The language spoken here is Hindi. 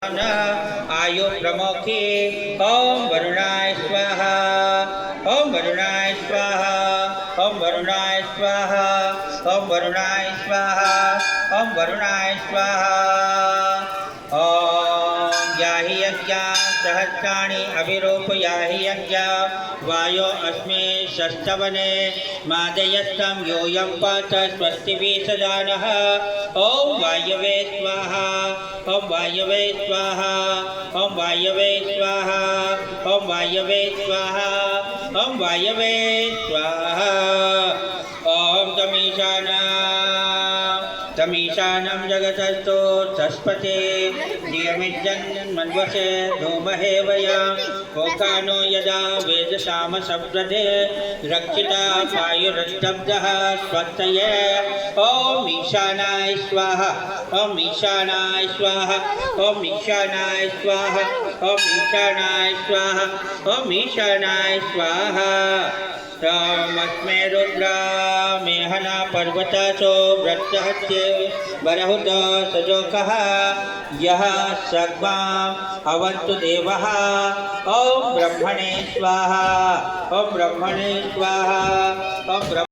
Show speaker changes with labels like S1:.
S1: आयु प्रमुखी ओम वरुणाय स्वाहा ओम वरुणाय स्वाहा ओम वरुणाय स्वाहा ओम वरुणाय स्वाहा ओम वरुणाय स्वाहा ओम याहि यज्ञा सहस्राणि अभिरूपयाहि यज्ञा वायो अस्मे षष्ठवने मादयस्थं यूयं पात स्वस्तिभिः सदा नः ओम वायवे स्वाहा ओम वायवे स्वाहा ओम वायवे स्वाहा ओम वायवे स्वाहा ओम वायवे स्वाहा ओम तमीशानं जगतस्तु सस्पते नियमिज्जन्मन्वसे धूमहे वया कोकानो यदा वेदसामसव्रते रक्षिता वायुरस्तब्धः स्वस्तये ओम ईशानाय स्वाहा ओम ईशानाय स्वाहा ओम ईशानाय स्वाहा ओम ईशानाय स्वाहा ओम ईशानाय स्वाहा तमस्मे रुद्रा मेहना पर्वतासो व्रतहत्ये बरहुत सजोकः यः सग्माम् अवन्तु देवः ओम ब्रह्मणे स्वाहा ओम ब्रह्मणे स्वाहा ओम